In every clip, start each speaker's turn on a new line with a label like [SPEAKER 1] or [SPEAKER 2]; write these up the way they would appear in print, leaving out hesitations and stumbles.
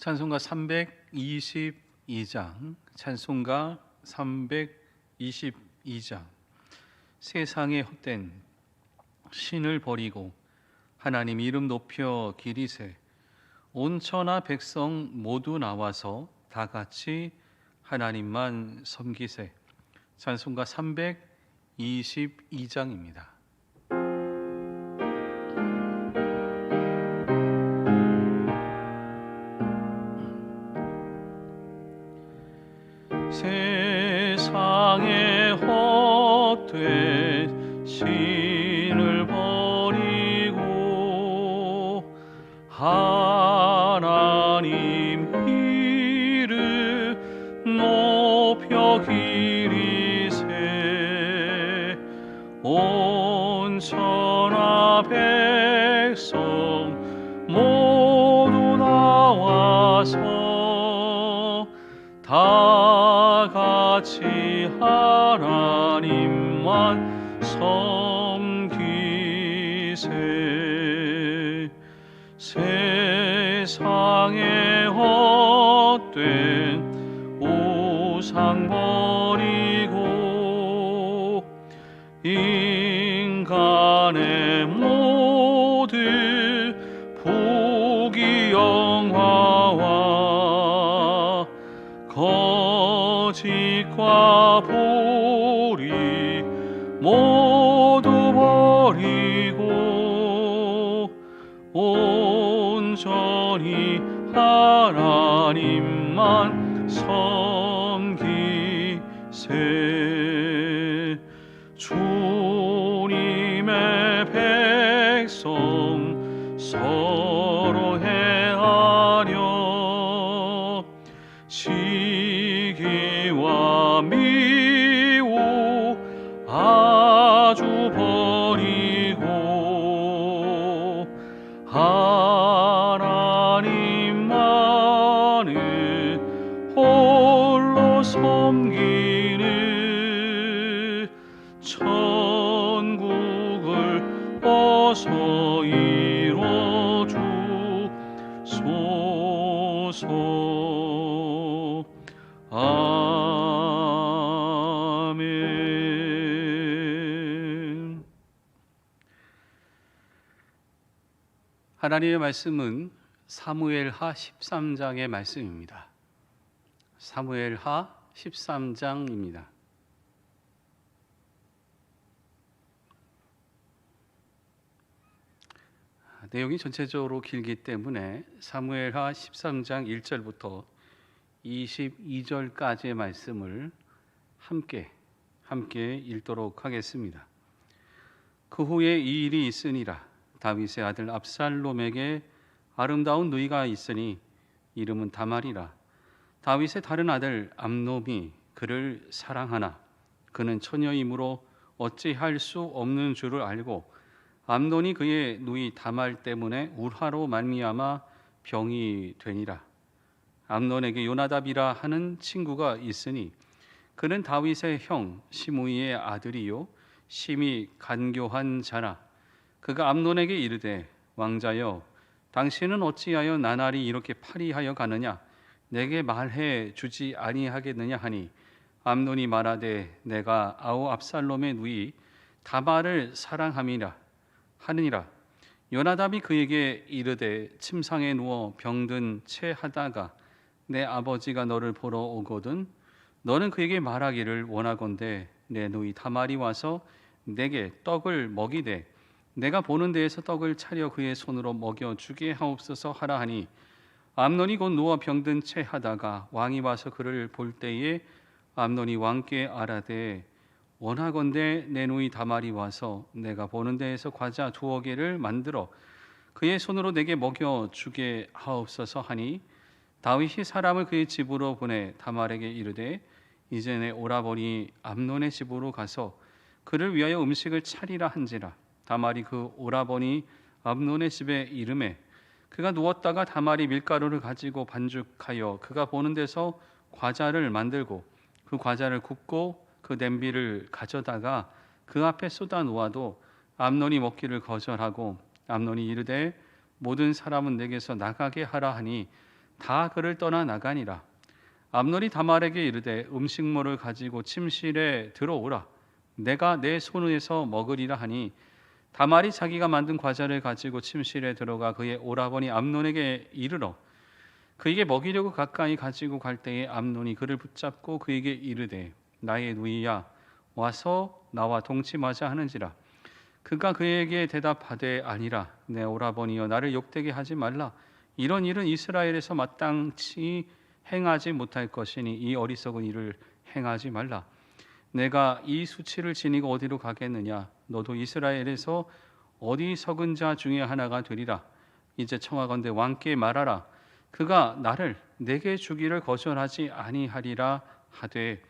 [SPEAKER 1] 찬송가 322장, 찬송가 322장. 세상에 헛된 신을 버리고 하나님 이름 높여 기리세. 온 천하 백성 모두 나와서 다 같이 하나님만 섬기세. 찬송가 322장입니다. 세상에 헛된 신을 버리고 하나님 이름 높여 기리세. 온 천하 백성 모두 나와서 다 같이 하나님만 섬기세. 세상에 헛된 우상 버리고 인간의 모든 부귀영화와 거짓과 불의 모두 버리고 온전히 하나님만 섬기세. 주님의 백성 서로 헤아려 시기와 미움 아주 버리고 하나님만을 홀로 섬기는 천국을 어서 이뤄 주소서. 아멘. 하나님의 말씀은 사무엘하 13장의 말씀입니다. 사무엘하 13장입니다. 내용이 전체적으로 길기 때문에 사무엘하 13장 1절부터 22절까지의 말씀을 함께 읽도록 하겠습니다. 그 후에 이 일이 있으니라. 다윗의 아들 압살롬에게 아름다운 누이가 있으니 이름은 다말이라. 다윗의 다른 아들 암놈이 그를 사랑하나 그는 처녀이므로 어찌할 수 없는 줄을 알고 암논이 그의 누이 다말 때문에 울화로 말미암아 병이 되니라. 암논에게 요나답이라 하는 친구가 있으니 그는 다윗의 형 시므이의 아들이요 심히 간교한 자라. 그가 암논에게 이르되 왕자여 당신은 어찌하여 나날이 이렇게 파리하여 가느냐. 내게 말해 주지 아니하겠느냐 하니 암논이 말하되 내가 아우 압살롬의 누이 다말을 사랑함이라 하느니라. 요나답이 그에게 이르되 침상에 누워 병든 채 하다가 내 아버지가 너를 보러 오거든 너는 그에게 말하기를 원하건대 내 누이 다말이 와서 내게 떡을 먹이되 내가 보는 데에서 떡을 차려 그의 손으로 먹여 주게 하옵소서 하라 하니 암논이 곧 누워 병든 채 하다가 왕이 와서 그를 볼 때에 암논이 왕께 아라되 원하건대 내 누이 다말이 와서 내가 보는 데에서 과자 2개를 만들어 그의 손으로 내게 먹여 주게 하옵소서 하니 다윗이 사람을 그의 집으로 보내 다말에게 이르되 이제 내 오라버니 암논의 집으로 가서 그를 위하여 음식을 차리라 한지라. 다말이 그 오라버니 암논의 집에 이르매 그가 누웠다가 다말이 밀가루를 가지고 반죽하여 그가 보는 데서 과자를 만들고 그 과자를 굽고 그 냄비를 가져다가 그 앞에 쏟아 놓아도 암논이 먹기를 거절하고 암논이 이르되 모든 사람은 내게서 나가게 하라 하니 다 그를 떠나 나가니라. 암논이 다말에게 이르되 음식물을 가지고 침실에 들어오라. 내가 내 손에서 먹으리라 하니 다말이 자기가 만든 과자를 가지고 침실에 들어가 그의 오라버니 암논에게 이르러 그에게 먹이려고 가까이 가지고 갈 때에 암논이 그를 붙잡고 그에게 이르되 나의 누이야 와서 나와 동침하자 하는지라. 그가 그에게 대답하되 아니라 내 오라버니여 나를 욕되게 하지 말라. 이런 일은 이스라엘에서 마땅치 행하지 못할 것이니 이 어리석은 일을 행하지 말라. 내가 이 수치를 지니고 어디로 가겠느냐. 너도 이스라엘에서 어리석은 자 중에 하나가 되리라. 이제 청하건대 왕께 말하라. 그가 나를 내게 주기를 거절하지 아니하리라 하되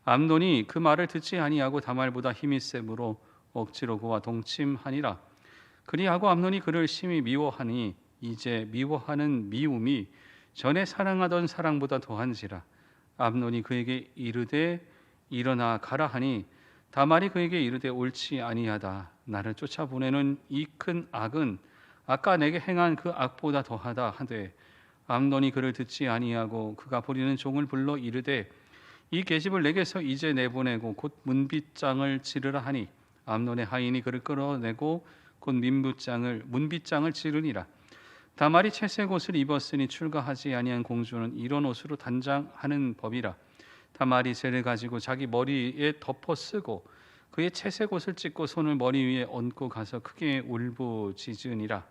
[SPEAKER 1] 암논이 그 말을 듣지 아니하고 다말보다 힘이 세므로 억지로 그와 동침하니라. 그리하고 암논이 그를 심히 미워하니 이제 미워하는 미움이 전에 사랑하던 사랑보다 더한지라. 암논이 그에게 이르되 일어나 가라 하니 다말이 그에게 이르되 옳지 아니하다. 나를 쫓아보내는 이 큰 악은 아까 내게 행한 그 악보다 더하다 하되 암논이 그를 듣지 아니하고 그가 부리는 종을 불러 이르되 이 계집을 내게서 이제 내보내고 곧 문빗장을 치르라 하니 암논의 하인이 그를 끌어내고 곧 문빗장을 치르니라. 다말이 채색 옷을 입었으니 출가하지 아니한 공주는 이런 옷으로 단장하는 법이라. 다말이 쇠를 가지고 자기 머리에 덮어 쓰고 그의 채색 옷을 찢고 손을 머리 위에 얹고 가서 크게 울부짖으니라.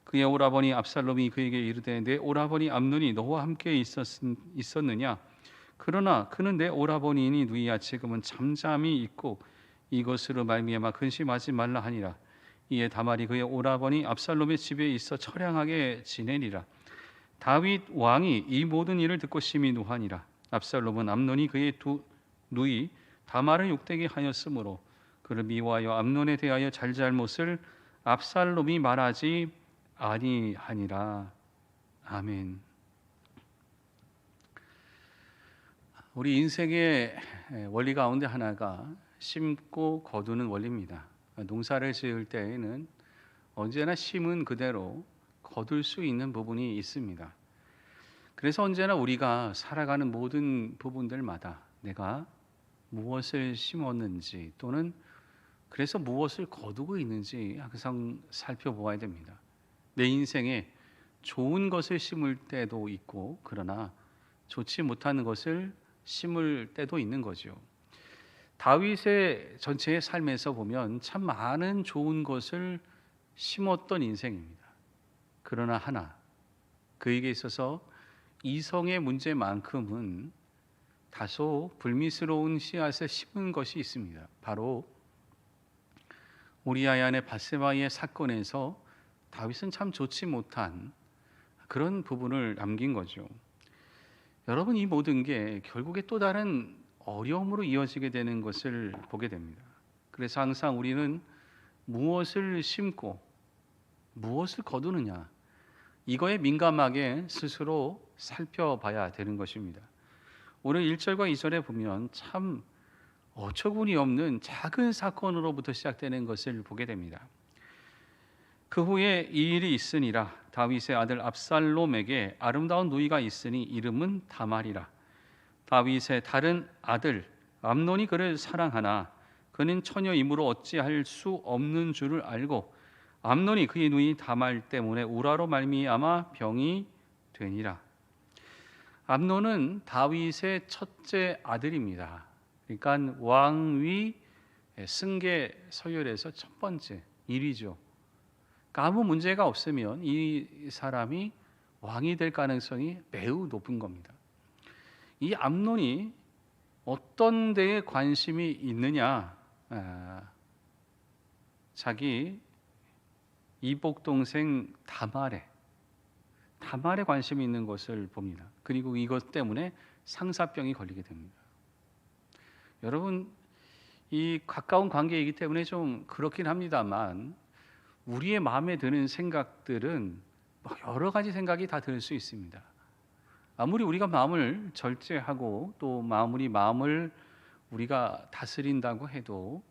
[SPEAKER 1] 그의 오라버니 압살롬이 그에게 이르되 내 오라버니 암논이 너와 함께 있었느냐. 그러나 그는 내 오라버니이니 누이야 지금은 잠잠히 있고 이것으로 말미암아 근심하지 말라 하니라. 이에 다말이 그의 오라버니 압살롬의 집에 있어 처량하게 지내니라. 다윗 왕이 이 모든 일을 듣고 심히 노하니라. 압살롬은 암논이 그의 두 누이 다말을 욕되게 하였으므로 그를 미워하여 암논에 대하여 잘잘못을 압살롬이 말하지 아니하니라. 아멘. 우리 인생의 원리 가운데 하나가 심고 거두는 원리입니다. 농사를 지을 때에는 언제나 심은 그대로 거둘 수 있는 부분이 있습니다. 그래서 언제나 우리가 살아가는 모든 부분들마다 내가 무엇을 심었는지 또는 그래서 무엇을 거두고 있는지 항상 살펴보아야 됩니다. 내 인생에 좋은 것을 심을 때도 있고 그러나 좋지 못한 것을 심을 때도 있는 거죠. 다윗의 전체의 삶에서 보면 참 많은 좋은 것을 심었던 인생입니다. 그러나 하나 그에게 있어서 이성의 문제만큼은 다소 불미스러운 씨앗을 심은 것이 있습니다. 바로 우리아의 아내 밧세바의 사건에서 다윗은 참 좋지 못한 그런 부분을 남긴 거죠. 여러분, 이 모든 게 결국에 또 다른 어려움으로 이어지게 되는 것을 보게 됩니다. 그래서 항상 우리는 무엇을 심고 무엇을 거두느냐, 이거에 민감하게 스스로 살펴봐야 되는 것입니다. 오늘 1절과 2절에 보면 참 어처구니 없는 작은 사건으로부터 시작되는 것을 보게 됩니다. 그 후에 이 일이 있으니라. 다윗의 아들 압살롬에게 아름다운 누이가 있으니 이름은 다말이라. 다윗의 다른 아들 암논이 그를 사랑하나 그는 처녀이므로 어찌할 수 없는 줄을 알고 암논이 그의 누이 다말 때문에 우라로 말미암아 병이 되니라. 암논은 다윗의 첫째 아들입니다. 그러니까 왕위 승계 서열에서 첫 번째 1위죠. 그러니까 아무 문제가 없으면 이 사람이 왕이 될 가능성이 매우 높은 겁니다. 이 암논이 어떤 데에 관심이 있느냐, 자기 이복 동생 다말에 관심이 있는 것을 봅니다. 그리고 이것 때문에 상사병이 걸리게 됩니다. 여러분, 이 가까운 관계이기 때문에 좀 그렇긴 합니다만 우리의 마음에 드는 생각들은 여러 가지 생각이 다 들 수 있습니다. 아무리 우리가 마음을 절제하고 또 마음을 우리가 다스린다고 해도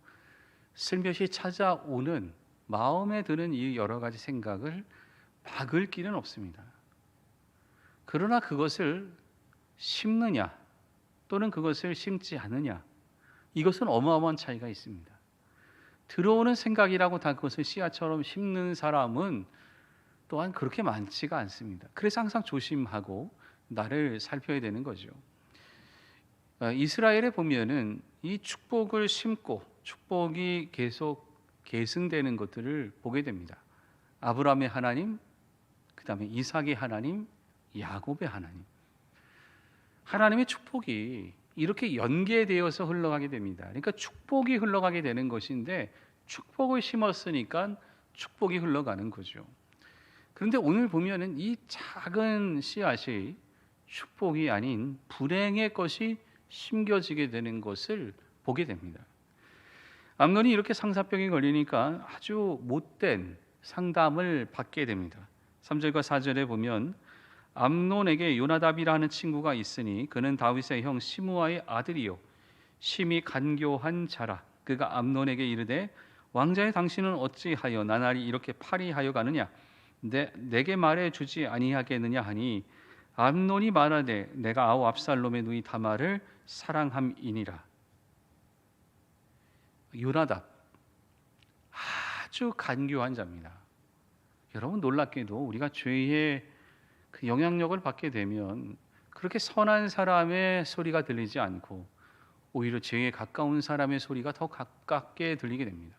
[SPEAKER 1] 슬며시 찾아오는 마음에 드는 이 여러 가지 생각을 막을 길은 없습니다. 그러나 그것을 심느냐 또는 그것을 심지 않느냐, 이것은 어마어마한 차이가 있습니다. 들어오는 생각이라고 다 그것을 씨앗처럼 심는 사람은 또한 그렇게 많지가 않습니다. 그래서 항상 조심하고 나를 살펴야 되는 거죠. 이스라엘에 보면은 이 축복을 심고 축복이 계속 계승되는 것들을 보게 됩니다. 아브라함의 하나님, 그 다음에 이삭의 하나님, 야곱의 하나님. 하나님의 축복이 이렇게 연계되어서 흘러가게 됩니다. 그러니까 축복이 흘러가게 되는 것인데 축복을 심었으니까 축복이 흘러가는 거죠. 그런데 오늘 보면은 이 작은 씨앗이 축복이 아닌 불행의 것이 심겨지게 되는 것을 보게 됩니다. 암논이 이렇게 상사병에 걸리니까 아주 못된 상담을 받게 됩니다. 3절과 4절에 보면 암논에게 요나답이라는 친구가 있으니 그는 다윗의 형 시므아의 아들이요 심히 간교한 자라. 그가 암논에게 이르되 왕자의 당신은 어찌하여 나날이 이렇게 파리하여 가느냐, 내게 말해 주지 아니하겠느냐 하니 암논이 말하되 내가 아우 압살롬의 누이 다말을 사랑함이니라. 요나답 아주 간교한 자입니다. 여러분, 놀랍게도 우리가 죄의 그 영향력을 받게 되면 그렇게 선한 사람의 소리가 들리지 않고 오히려 죄에 가까운 사람의 소리가 더 가깝게 들리게 됩니다.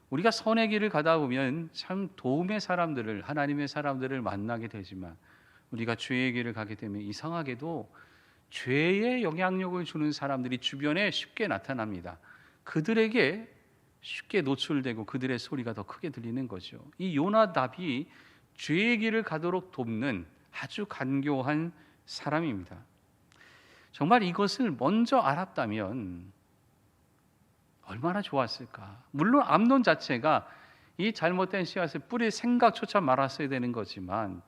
[SPEAKER 1] 우리가 선의 길을 가다 보면 참 도움의 사람들을, 하나님의 사람들을 만나게 되지만 우리가 죄의 길을 가게 되면 이상하게도 죄의 영향력을 주는 사람들이 주변에 쉽게 나타납니다. 그들에게 쉽게 노출되고 그들의 소리가 더 크게 들리는 거죠. 이 요나답이 죄의 길을 가도록 돕는 아주 간교한 사람입니다. 정말 이것을 먼저 알았다면 얼마나 좋았을까. 물론 암논 자체가 이 잘못된 씨앗을 뿌릴 생각조차 말았어야 되는 거지만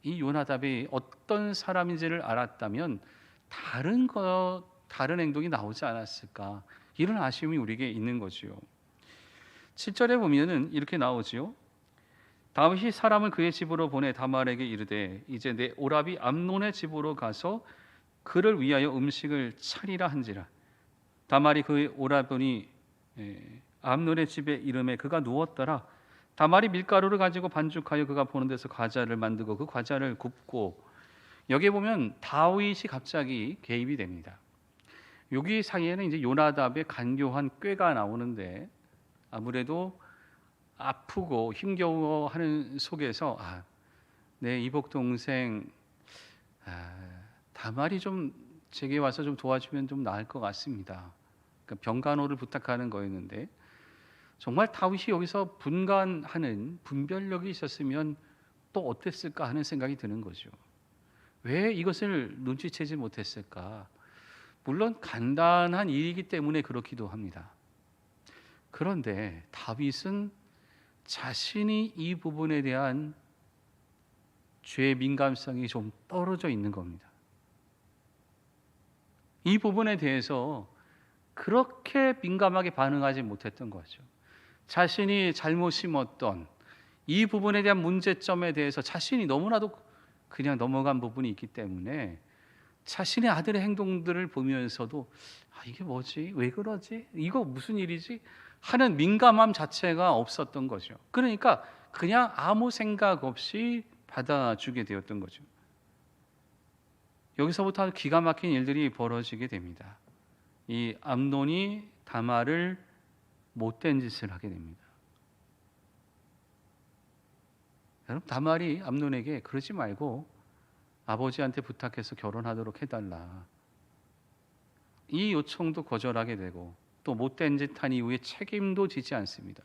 [SPEAKER 1] 이 요나답이 어떤 사람인지를 알았다면 다른 행동이 나오지 않았을까, 이런 아쉬움이 우리에게 있는 거지요. 7절에 보면은 이렇게 나오지요. 다윗이 사람을 그의 집으로 보내 다말에게 이르되 이제 내 오라비 암논의 집으로 가서 그를 위하여 음식을 차리라 한지라. 다말이 그의 오라버니 암논의 집에 이름에 그가 누웠더라. 다말이 밀가루를 가지고 반죽하여 그가 보는 데서 과자를 만들고 그 과자를 굽고. 여기에 보면 다윗이 갑자기 개입이 됩니다. 여기 사이에는 이제 요나답의 간교한 꾀가 나오는데 아무래도 아프고 힘겨워하는 속에서 내 이복 동생 다말이 좀 제게 와서 좀 도와주면 좀 나을 것 같습니다. 그러니까 병간호를 부탁하는 거였는데 정말 다윗이 여기서 분간하는 분별력이 있었으면 또 어땠을까 하는 생각이 드는 거죠. 왜 이것을 눈치채지 못했을까? 물론 간단한 일이기 때문에 그렇기도 합니다. 그런데 다윗은 자신이 이 부분에 대한 죄의 민감성이 좀 떨어져 있는 겁니다. 이 부분에 대해서 그렇게 민감하게 반응하지 못했던 거죠. 자신이 잘못 심었던 이 부분에 대한 문제점에 대해서 자신이 너무나도 그냥 넘어간 부분이 있기 때문에 자신의 아들의 행동들을 보면서도 이게 뭐지? 왜 그러지? 이거 무슨 일이지? 하는 민감함 자체가 없었던 거죠. 그러니까 그냥 아무 생각 없이 받아주게 되었던 거죠. 여기서부터 기가 막힌 일들이 벌어지게 됩니다. 이 암논이 다말을 못된 짓을 하게 됩니다. 여러분, 다말이 암논에게 그러지 말고 아버지한테 부탁해서 결혼하도록 해달라, 이 요청도 거절하게 되고 또 못된 짓 한 이후에 책임도 지지 않습니다.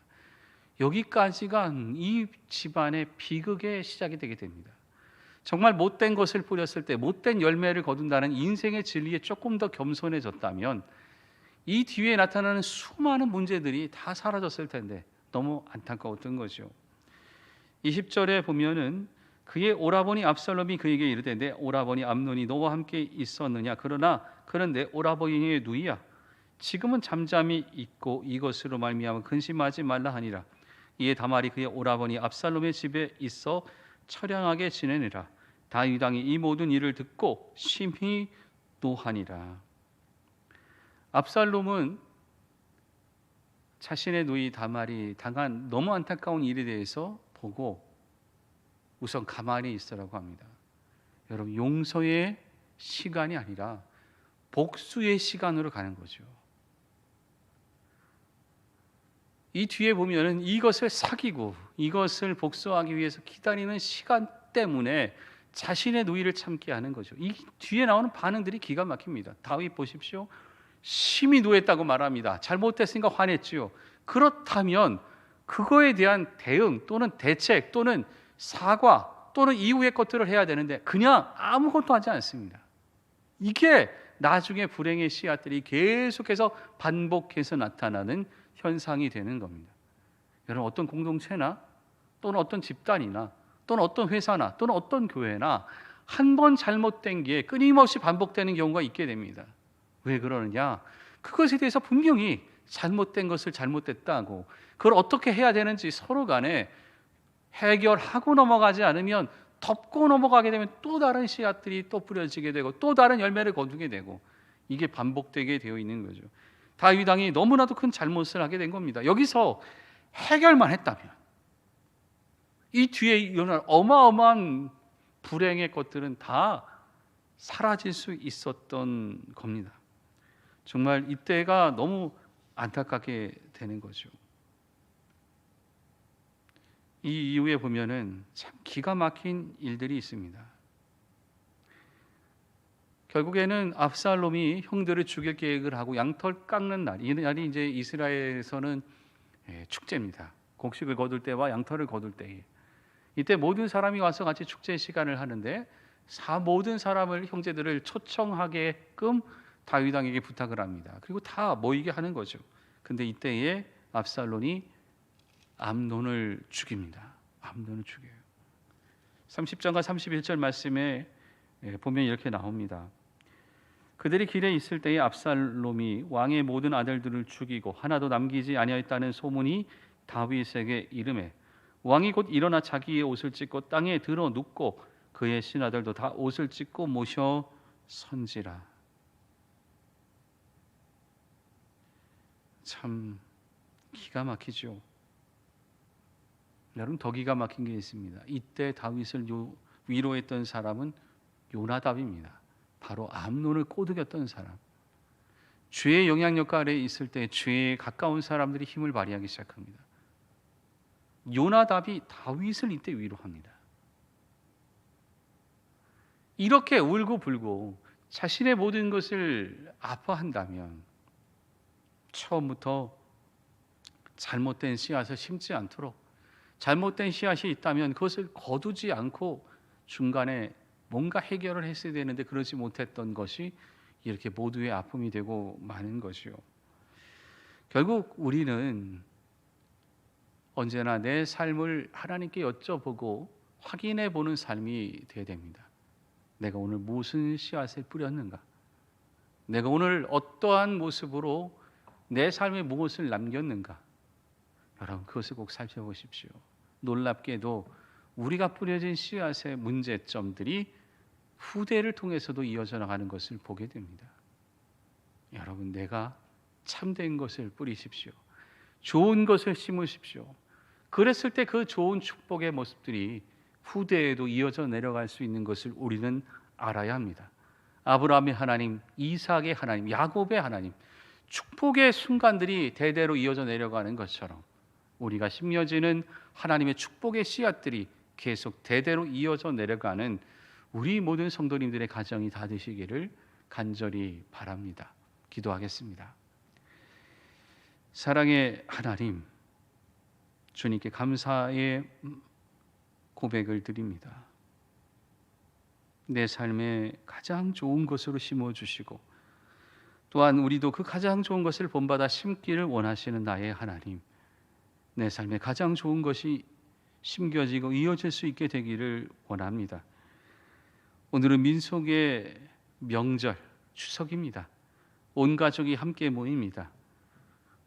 [SPEAKER 1] 여기까지가 이 집안의 비극의 시작이 되게 됩니다. 정말 못된 것을 뿌렸을 때 못된 열매를 거둔다는 인생의 진리에 조금 더 겸손해졌다면 이 뒤에 나타나는 수많은 문제들이 다 사라졌을 텐데 너무 안타까웠던 거죠. 20절에 보면은 그의 오라버니 압살롬이 그에게 이르되 내 오라버니 암논이 너와 함께 있었느냐? 그러나 그는 내 오라버니의 누이야. 지금은 잠잠히 있고 이것으로 말미암아 근심하지 말라 하니라. 이에 다말이 그의 오라버니 압살롬의 집에 있어 처량하게 지내니라. 다윗 왕이 이 모든 일을 듣고 심히 노하니라. 압살롬은 자신의 누이 다말이 당한 너무 안타까운 일에 대해서 보고 우선 가만히 있으라고 합니다. 여러분, 용서의 시간이 아니라 복수의 시간으로 가는 거죠. 이 뒤에 보면은 이것을 사귀고 이것을 복수하기 위해서 기다리는 시간 때문에 자신의 누이를 참게 하는 거죠. 이 뒤에 나오는 반응들이 기가 막힙니다. 다윗 보십시오. 심히 노했다고 말합니다. 잘못했으니까 화냈지요. 그렇다면 그거에 대한 대응 또는 대책 또는 사과 또는 이후의 것들을 해야 되는데 그냥 아무것도 하지 않습니다. 이게 나중에 불행의 씨앗들이 계속해서 반복해서 나타나는 현상이 되는 겁니다. 여러분, 어떤 공동체나 또는 어떤 집단이나 또는 어떤 회사나 또는 어떤 교회나 한 번 잘못된 게 끊임없이 반복되는 경우가 있게 됩니다. 왜 그러느냐? 그것에 대해서 분명히 잘못된 것을 잘못됐다고 그걸 어떻게 해야 되는지 서로 간에 해결하고 넘어가지 않으면 덮고 넘어가게 되면 또 다른 씨앗들이 또 뿌려지게 되고 또 다른 열매를 거두게 되고 이게 반복되게 되어 있는 거죠. 다윗 왕이 너무나도 큰 잘못을 하게 된 겁니다. 여기서 해결만 했다면 이 뒤에 일어날 어마어마한 불행의 것들은 다 사라질 수 있었던 겁니다. 정말 이때가 너무 안타깝게 되는 거죠. 이 이후에 보면은 참 기가 막힌 일들이 있습니다. 결국에는 압살롬이 형들을 죽일 계획을 하고 양털 깎는 날, 이 날이 이제 이스라엘에서는 축제입니다. 곡식을 거둘 때와 양털을 거둘 때에 이때 모든 사람이 와서 같이 축제 시간을 하는데 모든 사람을 형제들을 초청하게끔 다윗 왕에게 부탁을 합니다. 그리고 다 모이게 하는 거죠. 근데 이때에 압살롬이 암논을 죽입니다. 암논을 죽여요. 30절과 31절 말씀에 보면 이렇게 나옵니다. 그들이 길에 있을 때에 압살롬이 왕의 모든 아들들을 죽이고 하나도 남기지 아니하였다는 소문이 다윗에게 이르매 왕이 곧 일어나 자기의 옷을 찢고 땅에 들어 눕고 그의 신하들도 다 옷을 찢고 모셔 선지라. 참 기가 막히죠. 여러분, 더 기가 막힌 게 있습니다. 이때 다윗을 위로했던 사람은 요나답입니다. 바로 암논을 꼬드겼던 사람. 죄의 영향력 아래에 있을 때 죄에 가까운 사람들이 힘을 발휘하기 시작합니다. 요나답이 다윗을 이때 위로합니다. 이렇게 울고불고 자신의 모든 것을 아파한다면 처음부터 잘못된 씨앗을 심지 않도록, 잘못된 씨앗이 있다면 그것을 거두지 않고 중간에 뭔가 해결을 했어야 되는데 그러지 못했던 것이 이렇게 모두의 아픔이 되고 마는 것이요. 결국 우리는 언제나 내 삶을 하나님께 여쭤보고 확인해 보는 삶이 되어야 됩니다. 내가 오늘 무슨 씨앗을 뿌렸는가? 내가 오늘 어떠한 모습으로 내 삶에 무엇을 남겼는가? 여러분, 그것을 꼭 살펴보십시오. 놀랍게도 우리가 뿌려진 씨앗의 문제점들이 후대를 통해서도 이어져 나가는 것을 보게 됩니다. 여러분, 내가 참된 것을 뿌리십시오. 좋은 것을 심으십시오. 그랬을 때 그 좋은 축복의 모습들이 후대에도 이어져 내려갈 수 있는 것을 우리는 알아야 합니다. 아브라함의 하나님, 이삭의 하나님, 야곱의 하나님, 축복의 순간들이 대대로 이어져 내려가는 것처럼 우리가 심겨지는 하나님의 축복의 씨앗들이 계속 대대로 이어져 내려가는 우리 모든 성도님들의 가정이 다 되시기를 간절히 바랍니다. 기도하겠습니다. 사랑의 하나님, 주님께 감사의 고백을 드립니다. 내 삶에 가장 좋은 것으로 심어주시고 또한 우리도 그 가장 좋은 것을 본받아 심기를 원하시는 나의 하나님, 내 삶에 가장 좋은 것이 심겨지고 이어질 수 있게 되기를 원합니다. 오늘은 민속의 명절 추석입니다. 온 가족이 함께 모입니다.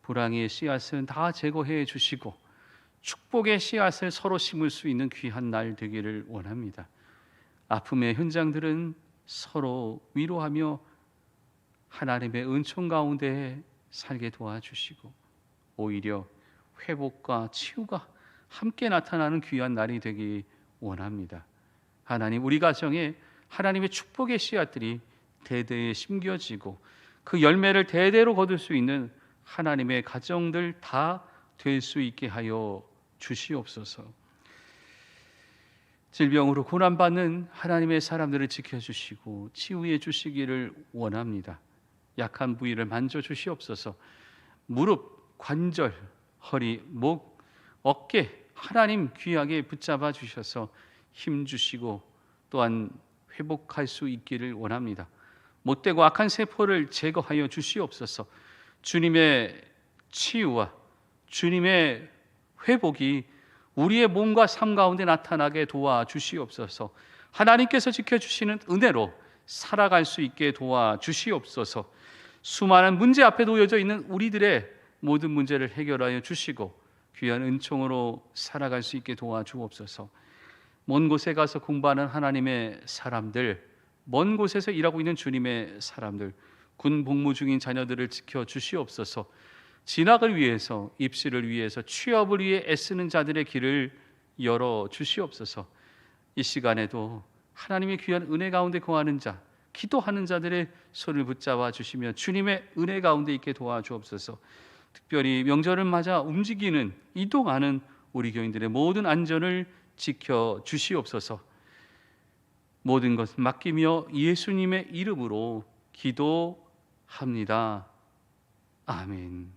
[SPEAKER 1] 불황의 씨앗은 다 제거해 주시고 축복의 씨앗을 서로 심을 수 있는 귀한 날 되기를 원합니다. 아픔의 현장들은 서로 위로하며 하나님의 은총 가운데 살게 도와주시고 오히려 회복과 치유가 함께 나타나는 귀한 날이 되기 원합니다. 하나님, 우리 가정에 하나님의 축복의 씨앗들이 대대에 심겨지고 그 열매를 대대로 거둘 수 있는 하나님의 가정들 다 될 수 있게 하여 주시옵소서. 질병으로 고난받는 하나님의 사람들을 지켜주시고 치유해 주시기를 원합니다. 약한 부위를 만져주시옵소서. 무릎, 관절, 허리, 목, 어깨 하나님 귀하게 붙잡아 주셔서 힘 주시고 또한 회복할 수 있기를 원합니다. 못되고 악한 세포를 제거하여 주시옵소서. 주님의 치유와 주님의 회복이 우리의 몸과 삶 가운데 나타나게 도와주시옵소서. 하나님께서 지켜주시는 은혜로 살아갈 수 있게 도와주시옵소서. 수많은 문제 앞에 놓여져 있는 우리들의 모든 문제를 해결하여 주시고 귀한 은총으로 살아갈 수 있게 도와주옵소서. 먼 곳에 가서 공부하는 하나님의 사람들, 먼 곳에서 일하고 있는 주님의 사람들, 군 복무 중인 자녀들을 지켜주시옵소서. 진학을 위해서, 입시를 위해서, 취업을 위해 애쓰는 자들의 길을 열어주시옵소서. 이 시간에도 하나님의 귀한 은혜 가운데 거하는 자, 기도하는 자들의 손을 붙잡아 주시며 주님의 은혜 가운데 있게 도와주옵소서. 특별히 명절을 맞아 움직이는, 이동하는 우리 교인들의 모든 안전을 지켜주시옵소서. 모든 것 맡기며 예수님의 이름으로 기도합니다. 아멘.